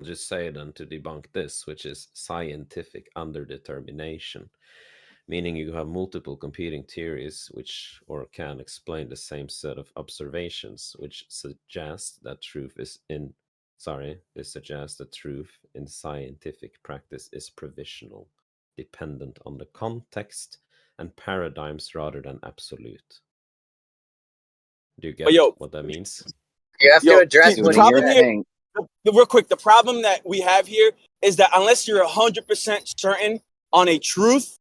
just say then to debunk this, which is scientific underdetermination, meaning you have multiple competing theories which or can explain the same set of observations, which suggests that this suggests that truth in scientific practice is provisional, dependent on the context and paradigms rather than absolute. Do you get what that means? You have to address the problem here. Real quick, the problem that we have here is that unless you're 100% certain on a truth,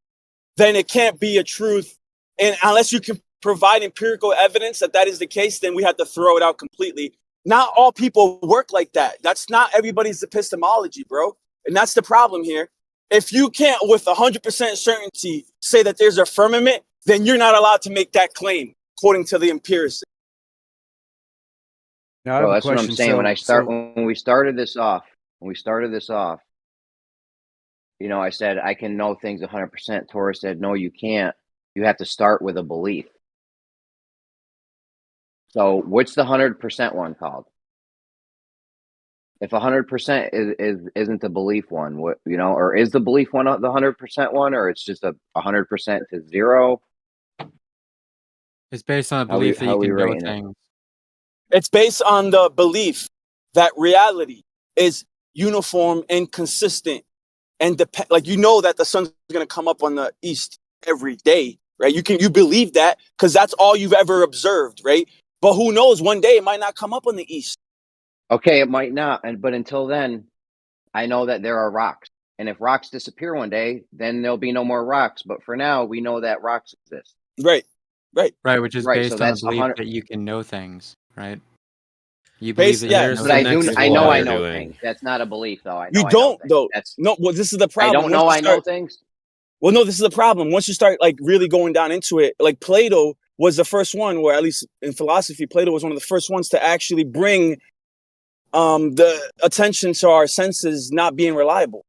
then it can't be a truth. And unless you can provide empirical evidence that that is the case, then we have to throw it out completely. Not all people work like that. That's not everybody's epistemology, bro. And that's the problem here. If you can't, with 100% certainty, say that there's a firmament, then you're not allowed to make that claim, according to the empiricists. Well, that's what I'm saying. When we started this off, you know, I said I can know things 100%. Torres said, no, you can't. You have to start with a belief. So what's the 100% one called? If 100% isn't the belief one, what, you know, or is the belief one the 100% one, or it's just a 100% to zero? It's based on a belief that you can know things. It's based on the belief that reality is uniform and consistent, and like, you know that the sun's going to come up on the east every day, right? You believe that because that's all you've ever observed, right? But who knows? One day it might not come up on the east. Okay, it might not, but until then, I know that there are rocks, and if rocks disappear one day, then there'll be no more rocks. But for now, we know that rocks exist. Right, which is based on the belief that you can know things. Right. You believe that I know things. That's not a belief, though. You don't, though. No. Well, this is the problem. I don't know. I know things. Well, no, this is the problem. Once you start like really going down into it, like Plato was the first one, or at least in philosophy, Plato was one of the first ones to actually bring the attention to our senses not being reliable.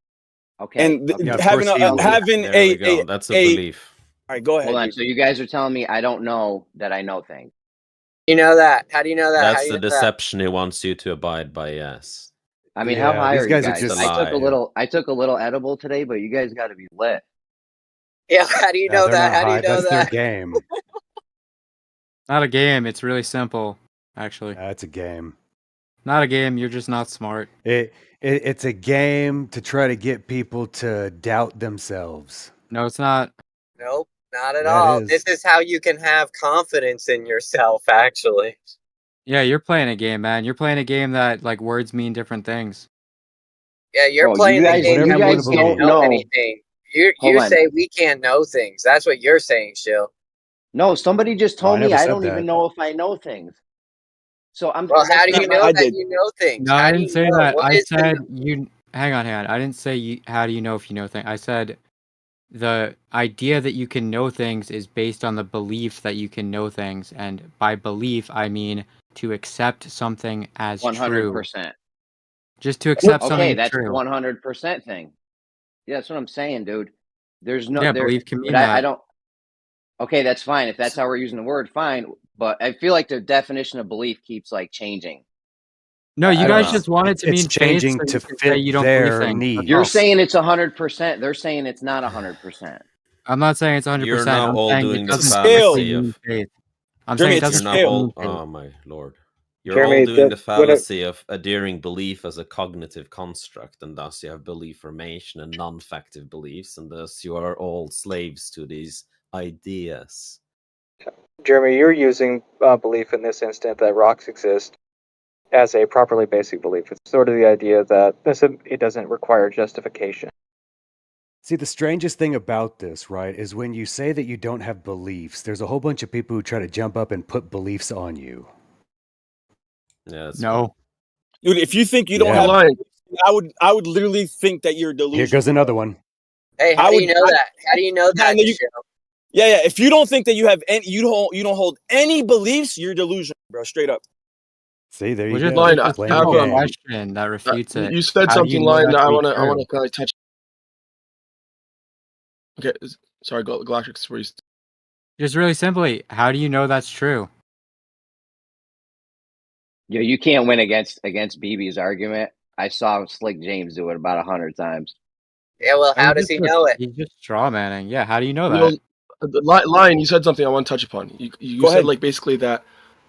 Okay. And having a that's a belief. All right, go ahead. Hold on. So you guys are telling me I don't know that I know things. You know that? How do you know that? That's the deception he wants you to abide by. Yes. I mean, how high are you guys? I took a little edible today, but you guys got to be lit. Yeah. How do you know that? How do you know that? That's their game. Not a game. It's really simple, actually. It's a game. Not a game. You're just not smart. It's a game to try to get people to doubt themselves. No, it's not. Nope. Not at all. This is how you can have confidence in yourself, actually. Yeah, you're playing a game, man. You're playing a game that, like, words mean different things. Yeah, you're playing the game that we can't know anything. You say we can't know things. That's what you're saying, Shill. No, somebody just told me I don't even know if I know things. So I'm. Well, how do you know that you know things? No, I didn't say that. I said you. Hang on. I didn't say how do you know if you know things. I said the idea that you can know things is based on the belief that you can know things, and by belief I mean to accept something as 100%. True. Just to accept something that's true. 100% thing. Yeah, that's what I'm saying, dude. There's no belief can mean that. I don't. Okay, that's fine. If that's how we're using the word, fine. But I feel like the definition of belief keeps like changing. No, you guys just wanted to mean changing to fit you don't their needs. You're saying it's 100%. They're saying it's not 100%. I'm not saying it's 100%. You're now all doing the fallacy of faith. I'm saying it doesn't scale. Oh my lord. You're all doing the fallacy of adhering belief as a cognitive construct, and thus you have belief formation and non-factive beliefs, and thus you are all slaves to these ideas. Jeremy, you're using belief in this instant that rocks exist as a properly basic belief. It's sort of the idea that it doesn't require justification. See, the strangest thing about this, right, is when you say that you don't have beliefs, there's a whole bunch of people who try to jump up and put beliefs on you. Yeah, no. Dude, if you think you don't have beliefs, I would literally think that you're delusional. Here goes another one. Hey, how do you know that? How do you know that? Yeah. If you don't think that you have any, you don't hold any beliefs, you're delusional, bro. Straight up. See, there you go. Line, I have a question that refutes it. You said something, Line, that I want to kind of touch. Okay, sorry, Galactic. Just really simply, how do you know that's true? Yeah, you can't win against BB's argument. I saw Slick James do it about 100 times. Yeah, well, how does he know it? He's just straw manning. Yeah, how do you know You know, that? Lion, you said something I want to touch upon. You Go said ahead. like basically that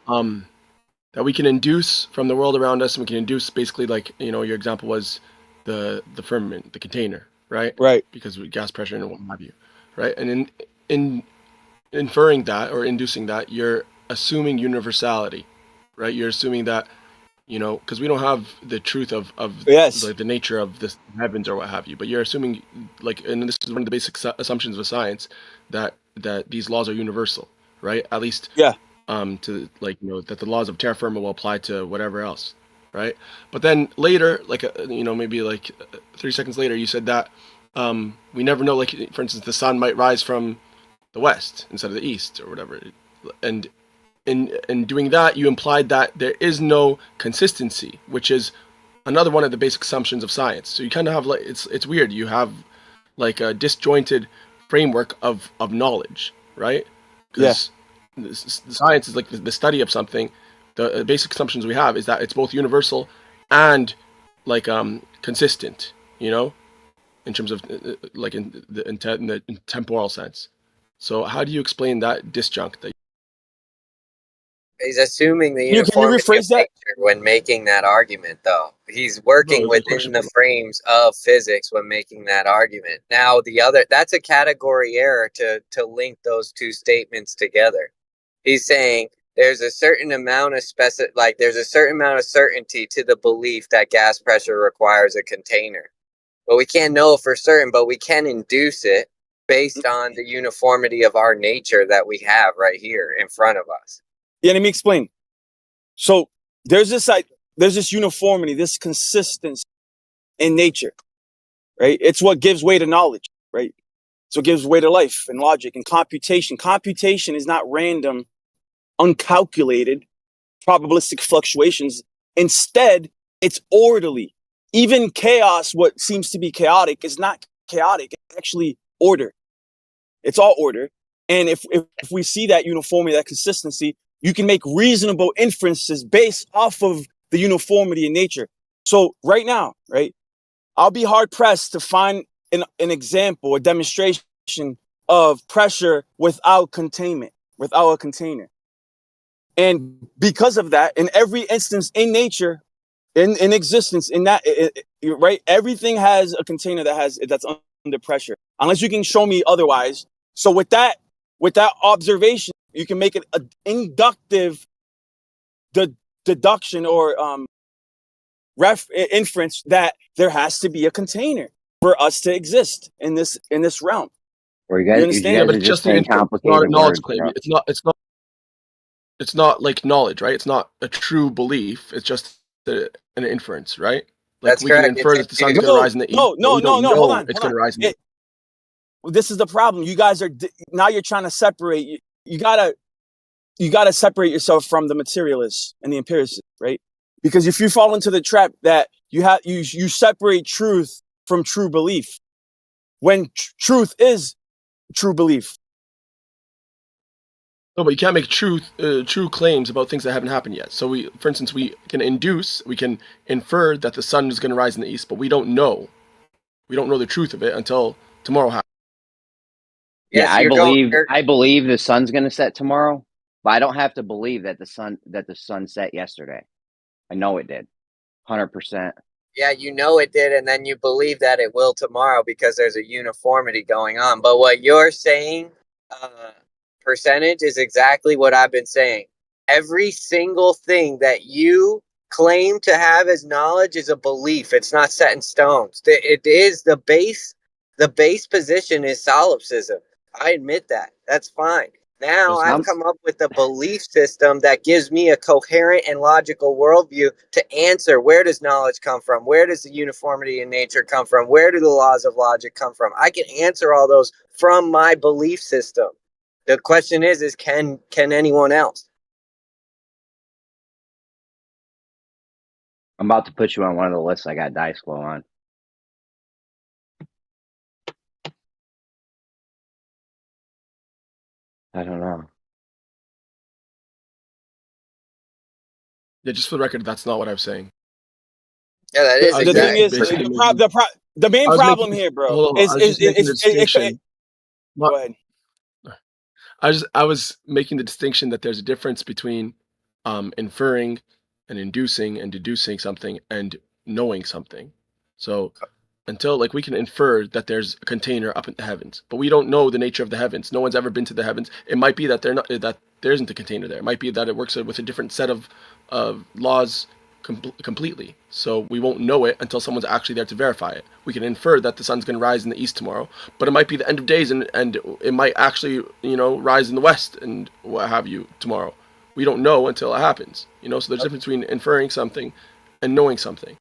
that we can induce from the world around us, and we can induce basically like your example was the firmament, the container, right? Right. Because with gas pressure and what have you, right? And in inferring that or inducing that, you're assuming universality, right? You're assuming that because we don't have the truth of Yes. like the nature of this heavens or what have you, but you're assuming and this is one of the basic assumptions of science that these laws are universal, right? At least Yeah. to that the laws of terra firma will apply to whatever else, right? But then later, maybe 30 seconds later, you said that we never know, like for instance, the sun might rise from the west instead of the east or whatever, and in doing that, you implied that there is no consistency, which is another one of the basic assumptions of science. So you kind of have it's weird. You have like a disjointed framework of knowledge, right? Because science is like the study of something. The basic assumptions we have is that it's both universal and like consistent, in terms of like in the temporal sense. So how do you explain that disjunct? He's assuming the Can you uniformity of rephrase that? nature when making that argument, though. He's working within the frames of physics when making that argument. Now, that's a category error to link those two statements together. He's saying there's a certain amount of there's a certain amount of certainty to the belief that gas pressure requires a container. But we can't know for certain, but we can induce it based on the uniformity of our nature that we have right here in front of us. Yeah, let me explain. So there's this uniformity, this consistency in nature, right? It's what gives way to knowledge, right? So it gives way to life and logic and computation. Computation is not random, uncalculated, probabilistic fluctuations. Instead, it's orderly. Even chaos, what seems to be chaotic, is not chaotic. It's actually order. It's all order. And if we see that uniformity, that consistency, you can make reasonable inferences based off of the uniformity in nature. So right now, right, I'll be hard pressed to find an example, a demonstration of pressure without containment, without a container. And because of that, in every instance in nature, in existence, in that, right, everything has a container that's under pressure, unless you can show me otherwise. So with that observation, you can make it an inductive deduction or inference that there has to be a container for us to exist in this realm. Or you guys but are it's just the saying inference, complicated not a knowledge words, claim. bro. It's not like knowledge, right? It's not a true belief. It's just an inference, right? Like That's we correct. can infer that the sun's going to rise in the east. No, hold on. It's going to rise in the east. This is the problem. You guys are now you're trying to separate. You gotta separate yourself from the materialists and the empiricists, right? Because if you fall into the trap that you separate truth from true belief, when truth is true belief. No, but you can't make true claims about things that haven't happened yet. So for instance, we can infer that the sun is going to rise in the east, but we don't know. We don't know the truth of it until tomorrow happens. Yes, I believe the sun's going to set tomorrow, but I don't have to believe that the sun set yesterday. I know it did, 100%. Yeah, you know it did, and then you believe that it will tomorrow because there's a uniformity going on. But what you're saying, percentage, is exactly what I've been saying. Every single thing that you claim to have as knowledge is a belief. It's not set in stone. It is the base. The base position is solipsism. I admit that. That's fine. Now I've come up with a belief system that gives me a coherent and logical worldview to answer where does knowledge come from? Where does the uniformity in nature come from? Where do the laws of logic come from? I can answer all those from my belief system. The question is can anyone else? I'm about to put you on one of the lists I got Dice Flow on. I don't know. Yeah, just for the record, that's not what I'm saying. Yeah, that is I was The thing exactly. is, basically the main I was problem making here, bro, hold on, I was just making the distinction. go ahead. I was making the distinction that there's a difference between inferring and inducing and deducing something and knowing something. So until like we can infer that there's a container up in the heavens, but we don't know the nature of the heavens. No one's ever been to the heavens. It might be that that there isn't a container there. It might be that it works with a different set of laws completely. So we won't know it until someone's actually there to verify it. We can infer that the sun's going to rise in the east tomorrow, but it might be the end of days and it might actually, rise in the west and what have you tomorrow. We don't know until it happens, So there's a difference between inferring something and knowing something.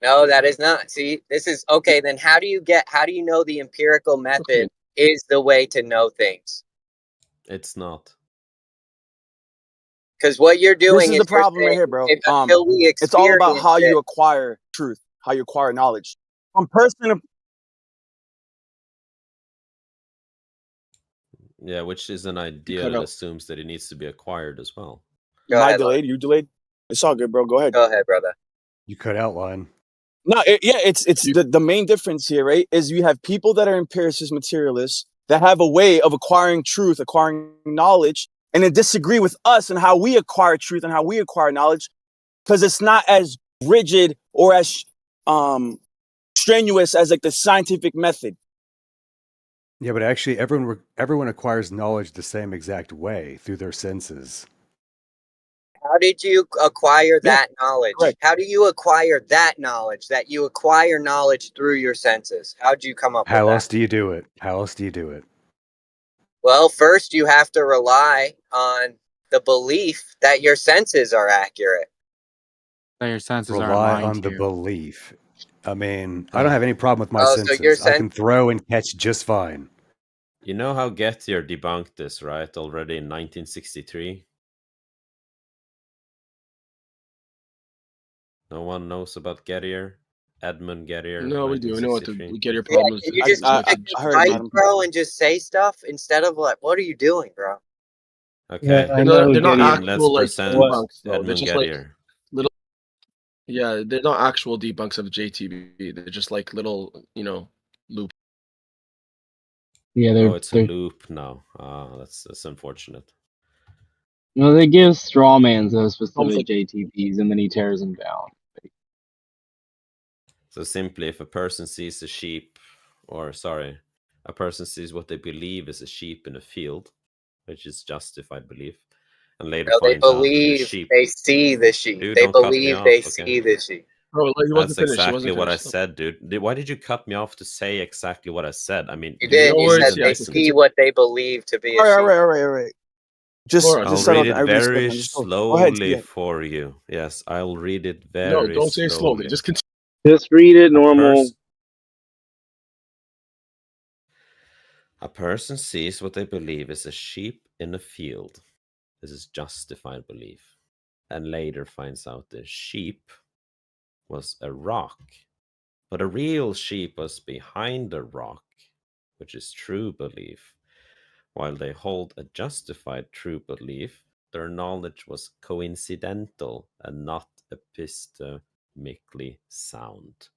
No, that is not. See, this is okay. Then how do you know the empirical method is the way to know things? It's not. Because what you're doing This is the problem right here, bro. Until we experience It's all about how you it. acquire truth, how you acquire knowledge. From person to Yeah, which is an idea that assumes that it needs to be acquired as well. Go ahead, delayed. You delayed. It's all good, bro. Go ahead. Go ahead, brother. You could outline. No, it's the main difference here, right? Is you have people that are empiricists, materialists that have a way of acquiring truth, acquiring knowledge, and then disagree with us and how we acquire truth and how we acquire knowledge, because it's not as rigid or as strenuous as like the scientific method. Yeah, but actually, everyone acquires knowledge the same exact way through their senses. How did you acquire that knowledge? correct. How do you acquire that knowledge? That you acquire knowledge through your senses? How'd you come up with that? How else do you do it? How else do you do it? Well, first you have to rely on the belief that your senses are accurate. That your senses aren't Rely lying on to the you. belief. I mean, I don't have any problem with my Oh, so senses. your I can throw and catch just fine. You know how Gettier debunked this, right? Already in 1963. No one knows about Gettier? Edmund Gettier. No, we do. We know what the 1963. Gettier Yeah, problem is. can you just I pick I a heard fight, about him. bro, and just say stuff instead of like, what are you doing, bro? Okay. I know They're not Gettier. Let's actual like present debunks though. They're Edmund just like Gettier. little. Yeah, they're not actual debunks of JTB. They're just like little, loop. Yeah, Oh, it's a loop now. That's unfortunate. no, they give straw mans those Almost specific like JTPs and then he tears them down. So simply, if a person sees a sheep, a person sees what they believe is a sheep in a field, which is justified belief, and later No, they finds out that the believe sheep. they see the sheep. Dude, They don't cut me believe off, they okay? see the sheep. bro, like he wasn't That's finished. He exactly wasn't what I finished. said, dude. Why did you cut me off to say exactly what I said? I mean, You you did. No You worries, said yeah, they I can see continue. what they believe to be a All right, sheep. all right. Just Laura, I'll settle read down. it Everybody slow very down. Just go ahead. slowly Yeah. for you. Yes, I'll read it No, very don't say it slowly. Just continue. Just read it normal. A person sees what they believe is a sheep in a field. This is justified belief. And later finds out the sheep was a rock. But a real sheep was behind the rock, which is true belief. While they hold a justified true belief, their knowledge was coincidental and not epistemically sound.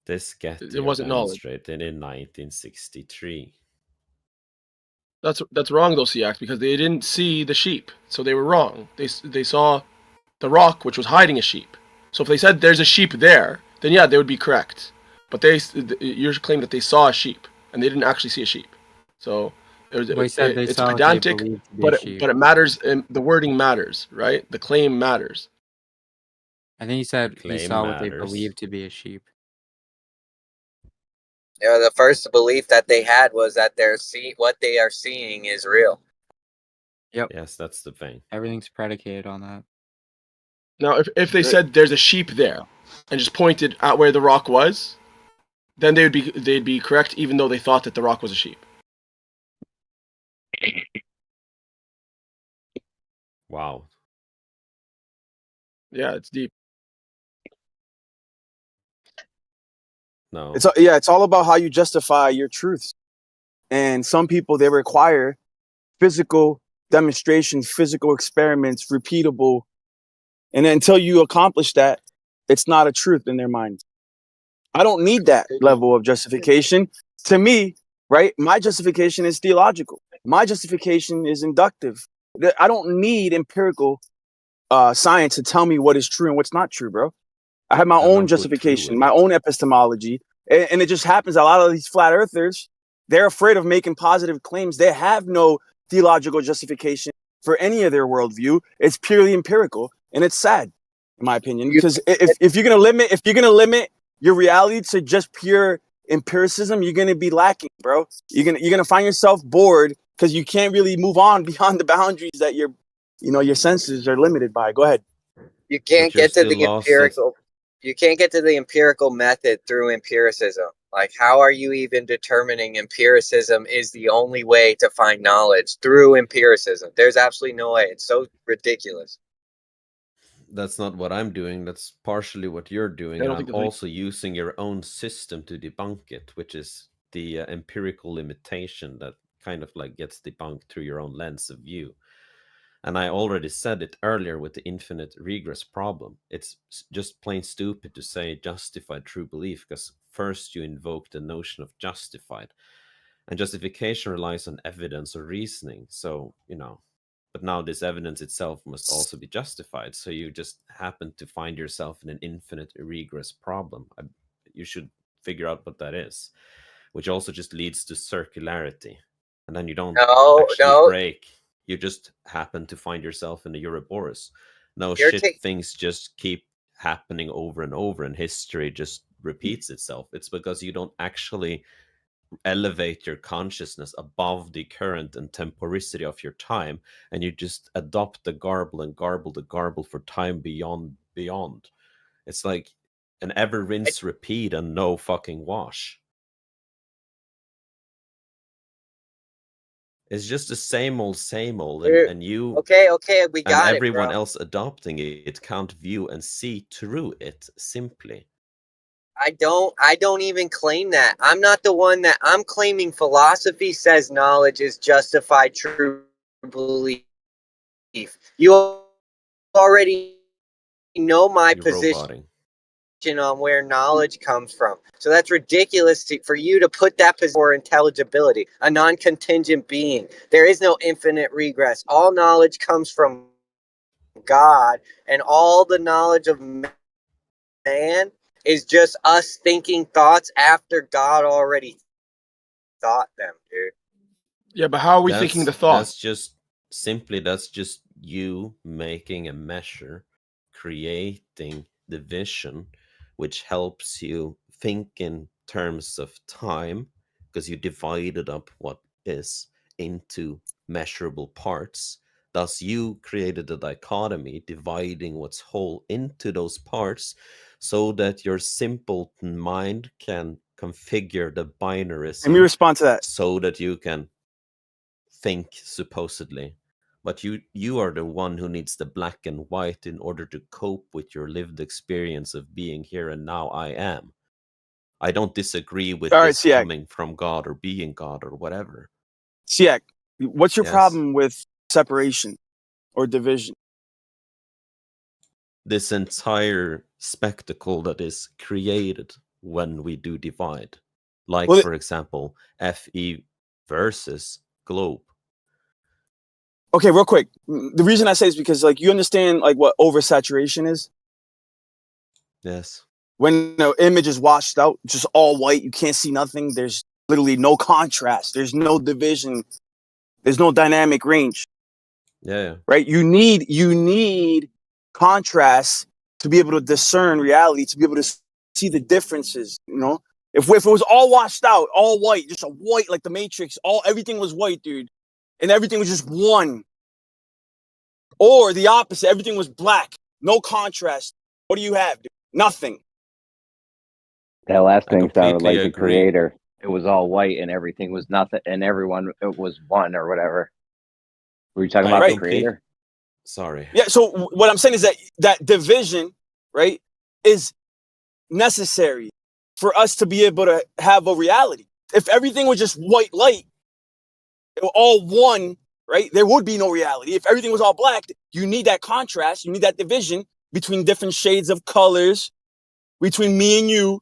This Gettier wasn't knowledge. demonstrated in 1963. That's wrong though, Siak, because they didn't see the sheep, so they were wrong. They saw the rock, which was hiding a sheep. So if they said there's a sheep there, then yeah, they would be correct. But you're claiming that they saw a sheep and they didn't actually see a sheep. So it's pedantic, but it matters. The wording matters, right? The claim matters. I think he said he Claim saw what they matters. believed to be a sheep. Yeah, the first belief that they had was that what they are seeing is real. Yep. Yes, that's the thing. Everything's predicated on that. Now, if they said there's a sheep there and just pointed at where the rock was, then they'd be correct, even though they thought that the rock was a sheep. Wow. Yeah, it's deep. No. It's all about how you justify your truths. And some people, they require physical demonstrations, physical experiments, repeatable. And until you accomplish that, it's not a truth in their mind. I don't need that level of justification. To me, right, my justification is theological. My justification is inductive. I don't need empirical science to tell me what is true and what's not true, bro. I have my own justification, my own epistemology. And it just happens a lot of these flat earthers, they're afraid of making positive claims. They have no theological justification for any of their worldview. It's purely empirical, and it's sad, in my opinion, because if you're gonna limit your reality to just pure empiricism, you're gonna be lacking, bro. You're gonna find yourself bored because you can't really move on beyond the boundaries that your senses are limited by. Go ahead. You can't get to the empirical. You can't get to the empirical method through empiricism. Like, how are you even determining empiricism is the only way to find knowledge through empiricism? There's absolutely no way. It's so ridiculous. That's not what I'm doing. That's partially what you're doing. And I'm also using your own system to debunk it, which is the empirical limitation that kind of like gets debunked through your own lens of view. And I already said it earlier with the infinite regress problem. It's just plain stupid to say justified true belief, because first you invoke the notion of justified. And justification relies on evidence or reasoning. So, but now this evidence itself must also be justified. So you just happen to find yourself in an infinite regress problem. You should figure out what that is, which also just leads to circularity. And then you don't break. You just happen to find yourself in the Ouroboros. Things just keep happening over and over, and history just repeats itself. It's because you don't actually elevate your consciousness above the current and temporicity of your time, and you just adopt the garble and garble the garble for time beyond. It's like an ever rinse repeat and no fucking wash. It's just the same old, and you okay, we got and everyone it, else adopting it can't view and see through it simply. I don't even claim that. I'm not the one that I'm claiming. Philosophy says knowledge is justified true belief. You already know my position on where knowledge comes from. So that's ridiculous for you to put that position for intelligibility, a non-contingent being. There is no infinite regress. All knowledge comes from God, and all the knowledge of man is just us thinking thoughts after God already thought them, dude. Yeah, but how are we thinking the thought? That's just you making a measure, creating the vision, which helps you think in terms of time, because you divided up what is into measurable parts. Thus, you created a dichotomy, dividing what's whole into those parts, so that your simple mind can configure the binarism. Let me respond to that. So that you can think, supposedly. But you are the one who needs the black and white in order to cope with your lived experience of being here and now. I am. I don't disagree with this coming from God or being God or whatever. Siak, what's your problem with separation or division? This entire spectacle that is created when we do divide. Like, for example, FE versus globe. Okay, real quick. The reason I say is because, like, you understand, like, what oversaturation is? Yes. When the image is washed out, just all white, you can't see nothing. There's literally no contrast. There's no division. There's no dynamic range. Yeah. Right? You need contrast to be able to discern reality, to be able to see the differences, If it was all washed out, all white, just a white, like the Matrix, everything was white, dude. And everything was just one. Or the opposite, everything was black. No contrast. What do you have, dude? Nothing. That last thing sounded like the Creator. It was all white and everything was nothing, and everyone, it was one or whatever. Were you talking about the Creator? Sorry. Yeah, so what I'm saying is that division, right, is necessary for us to be able to have a reality. If everything was just white light, all one, right, there would be no reality. If everything was all black, you need that contrast, you need that division between different shades of colors, between me and you,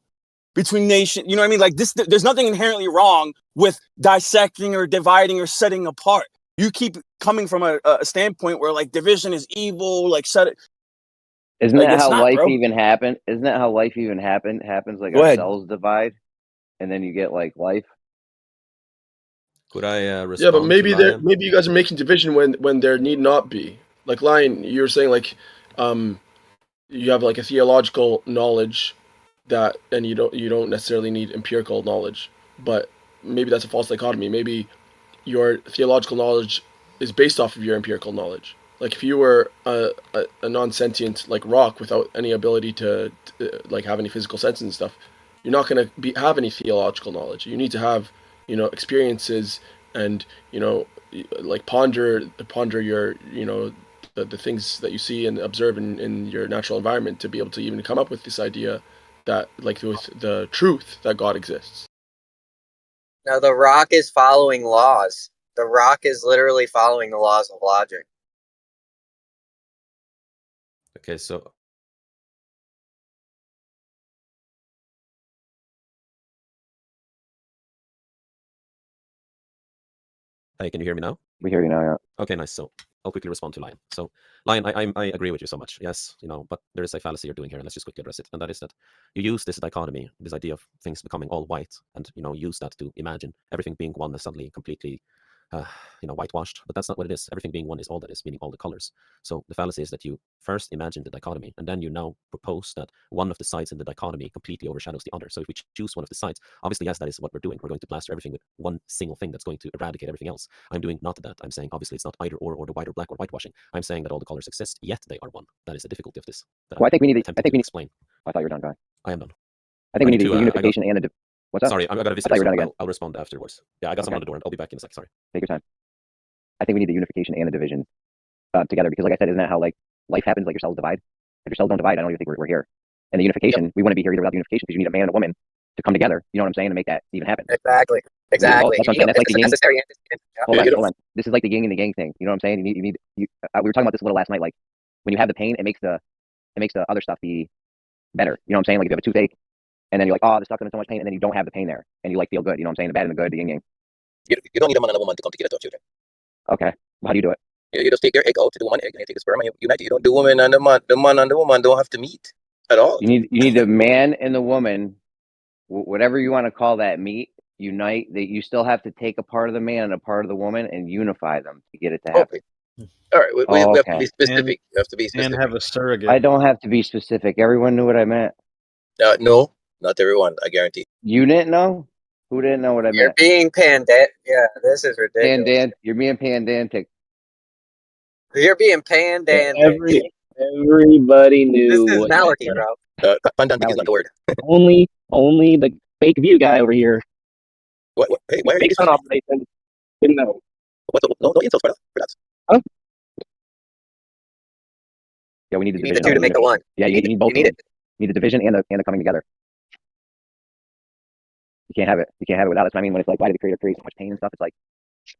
between nation. You know what I mean? Like this, there's nothing inherently wrong with dissecting or dividing or setting apart. You keep coming from a standpoint where like division is evil, like set it. Isn't Like, that it's how not, life bro. even happen? Isn't that how life even happens? Like Go our ahead. cells divide, and then you get like life. Could I respond? Yeah, but maybe to Lion? maybe you guys are making division when there need not be. Like Lion, you were saying like, you have like a theological knowledge that, and you don't necessarily need empirical knowledge. But maybe that's a false dichotomy. Maybe your theological knowledge is based off of your empirical knowledge. Like if you were a non-sentient like rock without any ability to like have any physical senses and stuff, you're not going to have any theological knowledge. You need to have, you know, experiences and, you know, like ponder your, you know, the things that you see and observe in your natural environment to be able to even come up with this idea that like with the truth that God exists. No, the rock is following laws. The rock is literally following the laws of logic. Okay, so hey, can you hear me now? We hear you now, yeah. Okay, nice. So I'll quickly respond to Lion. So Lion, I agree with you so much. Yes, you know, but there is a fallacy you're doing here, and let's just quickly address it. And that is that you use this dichotomy, this idea of things becoming all white, and you know, use that to imagine everything being one is suddenly completely you know, whitewashed, but that's not what it is. Everything being one is all that is, meaning all the colors. So the fallacy is that you first imagine the dichotomy, and then you now propose that one of the sides in the dichotomy completely overshadows the other. So if we choose one of the sides, obviously, yes, that is what we're doing. We're going to plaster everything with one single thing that's going to eradicate everything else. I'm doing not that. I'm saying, obviously, it's not either or the white or black or whitewashing. I'm saying that all the colors exist, yet they are one. That is the difficulty of this. Well, I think we need. I think we need. Explain. I thought you were done, guy. I am done. I think we need the unification and the. What's up? Sorry, I got a visitor. I thought you were done again. I'll respond afterwards. Yeah, I got someone on the door, and I'll be back in a sec. Sorry. Take your time. I think we need the unification and the division together because, like I said, isn't that how like life happens? Like your cells divide. If your cells don't divide, I don't even think we're here. And the unification, we wouldn't be here either without the unification because you need a man and a woman to come together. You know what I'm saying? To make that even happen. Exactly. Exactly. That's what I'm saying. That's like the yin. Necessary. Hold on. This is like the yin and the yang thing. You know what I'm saying? We were talking about this a little last night. Like when you have the pain, it makes the other stuff be better. You know what I'm saying? Like if you have a toothache, and then you're like, oh, this stuff's in so much pain, and then you don't have the pain there, and you like feel good. You know what I'm saying? The bad and the good, the yin yang. You don't need a man and a woman to come together to have children. Okay. Well, how do you do it? You just take your egg out to the one egg, and you take the sperm and you unite it. You don't. The woman and the man and the woman don't have to meet at all. You need the man and the woman, whatever you want to call that, meet, unite. That you still have to take a part of the man and a part of the woman and unify them to get it to happen. Okay. All right, we have to be specific. You have to be specific. And have a surrogate. I don't have to be specific. Everyone knew what I meant. No, not everyone. I guarantee. You didn't know? Who didn't know what I meant? You're being pandant. Yeah, this is ridiculous. You're being pandantic. You're being pandantic. Everybody knew. This is Maliki, bro. Pandantic is not the word. only the fake view guy over here. What? Hey, why are Fake you sun operation. Didn't know. No insults for that. Huh? Yeah, we need the You division. need the two to make the one. Yeah, you need both. You need it. You need the division and the coming together. You can't have it. You can't have it without it. That's what I mean when it's like, why did the creator create so much pain and stuff? It's like,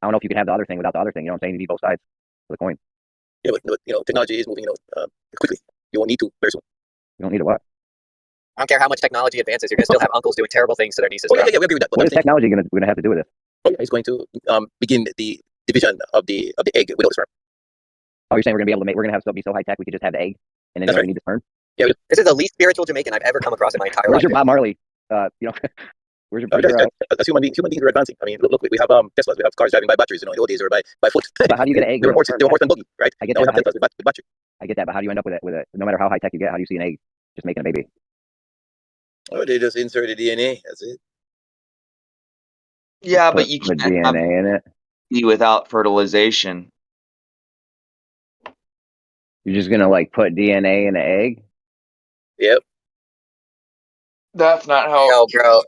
I don't know if you can have the other thing without the other thing. You know what I'm saying? You need both sides of the coin. Yeah, but you know, technology is moving, quickly. You won't need to very soon. You don't need a what? I don't care how much technology advances. You're gonna still have uncles doing terrible things to their nieces. Oh, yeah, we agree with that. What is technology going to have to do with it? Oh, yeah, it's going to begin the division of the egg without the sperm. Oh, you're saying we're going to be able to make? We're going to have stuff be so high tech we could just have the egg and then That's we right. need the sperm. Yeah, This is the least spiritual Jamaican I've ever come across in my entire Where's life. your Bob Marley? You know, where's your? as human beings are advancing. I mean, look, we have Teslas, we have cars driving by batteries. You know, in the old days or by foot. But how do you get an egg? They were horse and buggy, right? I get now that. we have Teslas with battery. I get that, but how do you end up with it? No matter how high tech you get, how do you see an egg just making a baby? Oh, they just inserted DNA. That's it. Yeah, but you put can't have DNA in it. without fertilization. You're just gonna like put DNA in an egg? Yep. That's not how. Yo, bro.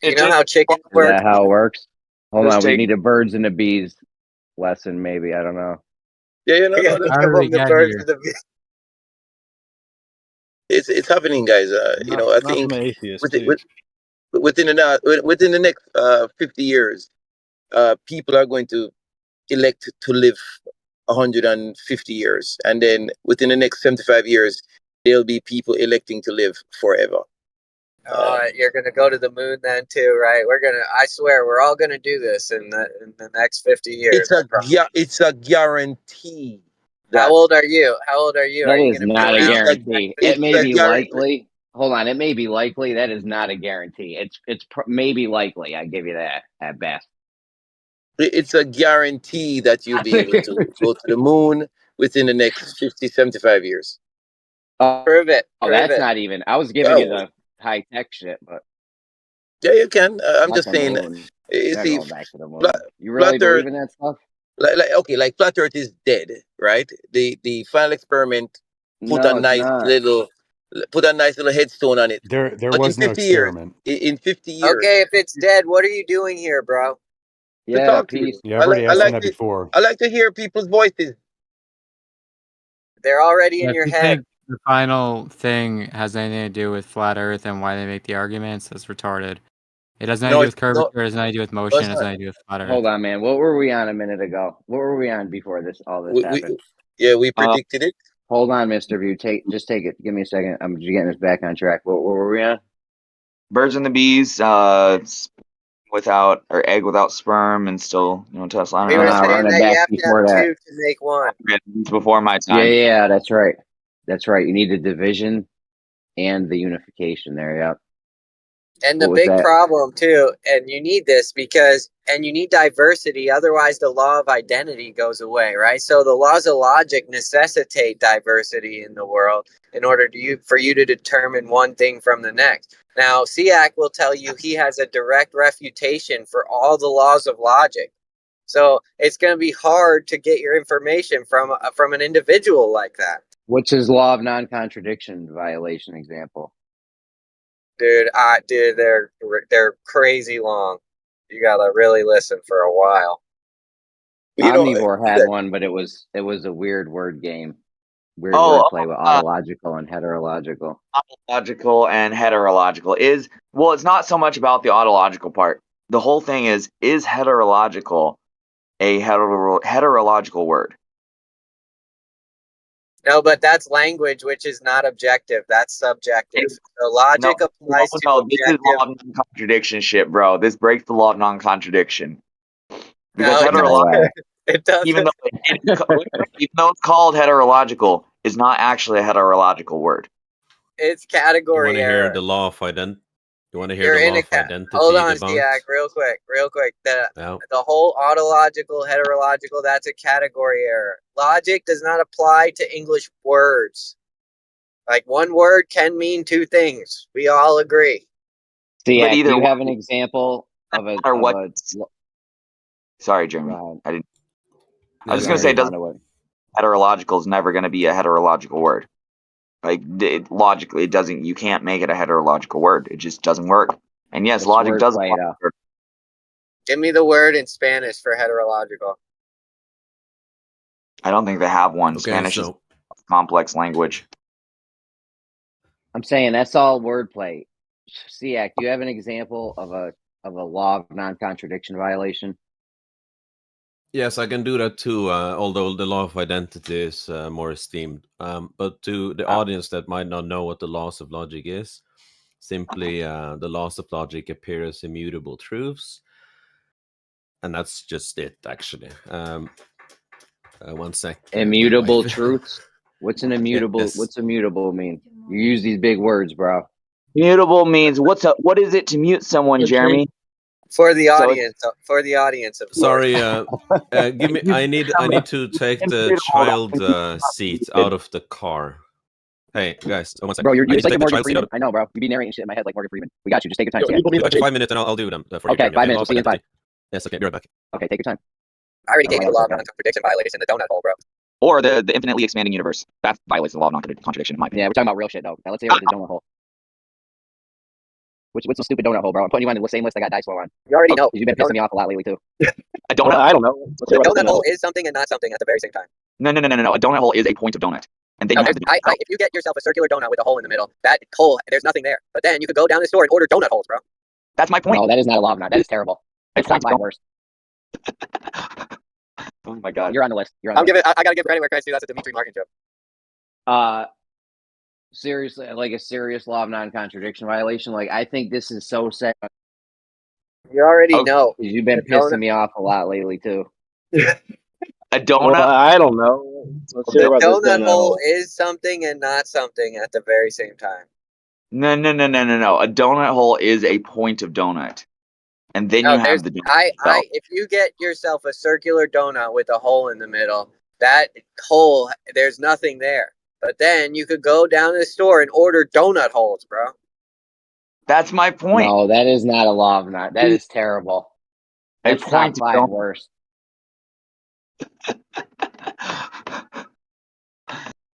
You know how chickens work? Is that how it works? Hold Just on, we take- need a birds and the bees lesson, maybe. I don't know. Yeah, no, Yeah, no, How did we get here? it's happening, guys. You know, I Not think from an atheist, within the next 50 years, people are going to elect to live 150 years, and then within the next 75 years, there'll be people electing to live forever. You're gonna go to the moon then too, right? I swear, we're all gonna do this in the next 50 years. It's a guarantee. How old are you? How old are you? That are you is gonna not be a around? guarantee. It may be likely. Hold on, it may be likely. That is not a guarantee. It's maybe likely. I give you that at best. It's a guarantee that you'll be able to go to the moon within the next 50, 75 years. Prove it. Oh, prove that's it. not even. I was giving you the high tech shit, but yeah, you can. I'm not just the saying. moon. You Not see, going back to the moon. You really Flat Earth- believe in that stuff? like flat Earth is dead, right? The final experiment put No, a it's nice not. little headstone on it. There But was in no 50 years, experiment. in 50 years, Okay, if it's dead, what are you doing here, bro? to Yeah, talk to you. peace. Yeah, I've already I asked him like that to, before. I like to hear people's voices. They're already in If your you head. think the final thing has anything to do with flat Earth and why they make the arguments, that's retarded. It has nothing to do with curvature. It has nothing to do with motion. It has nothing to do with flat Earth. Hold on, man. What were we on a minute ago? What were we on before all this happened? We predicted it. Hold on, Mr. View. Take it. Give me a second. I'm just getting us back on track. What were we on? Birds and the bees, without or egg without sperm, and still, Tesla. We were saying that you have to have two to make one. Before my time. Yeah, that's right. That's right. You need the division and the unification there. Yeah. And the big problem too, and you need this and you need diversity, otherwise the law of identity goes away, right? So the laws of logic necessitate diversity in the world in order for you to determine one thing from the next. Now, SEAC will tell you he has a direct refutation for all the laws of logic. So it's going to be hard to get your information from an individual like that. What's his law of non-contradiction violation example? Dude, they're crazy long. You gotta really listen for a while. Omnivore had one, but it was a weird word game. Weird wordplay with autological and heterological. Autological and heterological it's not so much about the autological part. The whole thing is heterological a heterological word? No, but that's language, which is not objective. That's subjective. So logic applies to objective. This is law of non-contradiction shit, bro. This breaks the law of non-contradiction. Because heterological, it doesn't. even though it's called heterological, is not actually a heterological word. It's category You want to error. hear the law of identity? You want to hear the law of identity? Hold on, Stiak, real quick. The whole autological, heterological, that's a category error. Logic does not apply to English words. Like one word can mean two things. We all agree. Stiak, do you have an example of a Sorry, Jeremy. I didn't. I was just going to say, heterological is never going to be a heterological word. Like logically, it doesn't. You can't make it a heterological word. It just doesn't work. And yes, logic does. Give me the word in Spanish for heterological. I don't think they have one. Spanish is a complex language. I'm saying that's all wordplay. Stiak, do you have an example of a law of non-contradiction violation? Yes, I can do that too, although the law of identity is more esteemed. But to the audience that might not know what the laws of logic is, simply the laws of logic appear as immutable truths. And that's just it, actually. 1 sec. Immutable truths? What's an immutable? Yes. What's immutable mean? You use these big words, bro. Mutable means what is it to mute someone, Jeremy? For the audience, of course. Sorry, give me. I need to take the child seat out of the car. Hey guys, 1 second. Bro, you're like Morgan Freeman. I know, bro. You be narrating shit in my head like Morgan Freeman. We got you. Just take your time. Like 5 minutes, and I'll do them for you. Okay, 5 minutes. We'll see you in 5. Yes, okay, be right back. Okay, take your time. I already gave you the law of non-contradiction violation, the donut hole, bro. Or the infinitely expanding universe. That violates the law of non-contradiction, in my opinion. Yeah, we're talking about real shit, though. Now let's hear what the donut hole. What's the stupid donut hole, bro? I'm putting you on the same list I got Dice Flow on. You already know. You've been pissing me off a lot lately, too. A donut? I don't know. The donut hole is something and not something at the very same time. No. A donut hole is a point of donut. And then if you get yourself a circular donut with a hole in the middle, that hole, there's nothing there. But then you could go down to the store and order donut holes, bro. That's my point. No, that is not a law of non. That is terrible. It's not my worst. Oh my god. You're on the list. I gotta give credit where credit's due. That's a Dimitri Martin joke. seriously, like a serious law of non-contradiction violation. Like, I think this is so set. You already know. You've been pissing me off a lot lately too. A donut? Well, I don't know. Let's hear The about this donut donut hole hole. is something and not something at the very same time. No. A donut hole is a point of donut. And then No, you have the donut itself. if you get yourself a circular donut with a hole in the middle, that hole, there's nothing there. But then you could go down to the store and order donut holes, bro. That's my point. No, that is not a law of not. That is terrible. That's top 5 worst.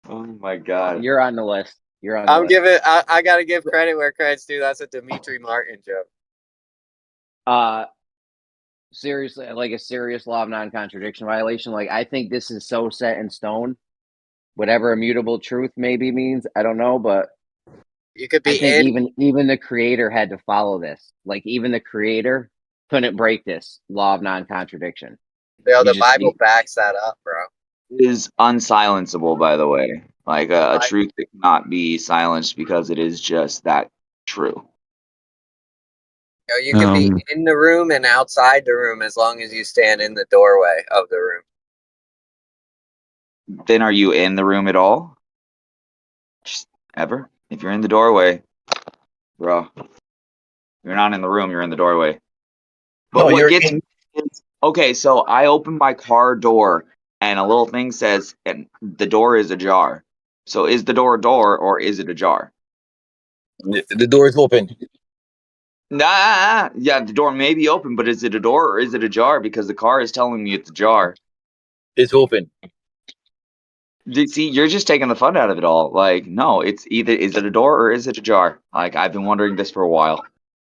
Oh my god. You're on the list. You're on the list. I gotta give credit where credit's due. That's a Dimitri Martin joke. Seriously, like a serious law of non-contradiction violation. Like, I think this is so set in stone. Whatever immutable truth maybe means, I don't know, but you could be I think even the creator had to follow this. Like, even the creator couldn't break this law of non-contradiction. Yo, the Bible backs that up, bro. It is unsilenceable, by the way. Like a truth that cannot be silenced because it is just that true. Yo, you can be in the room and outside the room as long as you stand in the doorway of the room. Then are you in the room at all? Just ever? If you're in the doorway, bro, you're not in the room, you're in the doorway. But what gets me is, okay, so I open my car door and a little thing says, and the door is ajar. So is the door a door or is it ajar? The door is open. Nah, yeah, the door may be open, but is it a door or is it ajar? Because the car is telling me it's ajar. It's open. See, you're just taking the fun out of it all. Like, no, it's either, is it a door or is it ajar? Like, I've been wondering this for a while.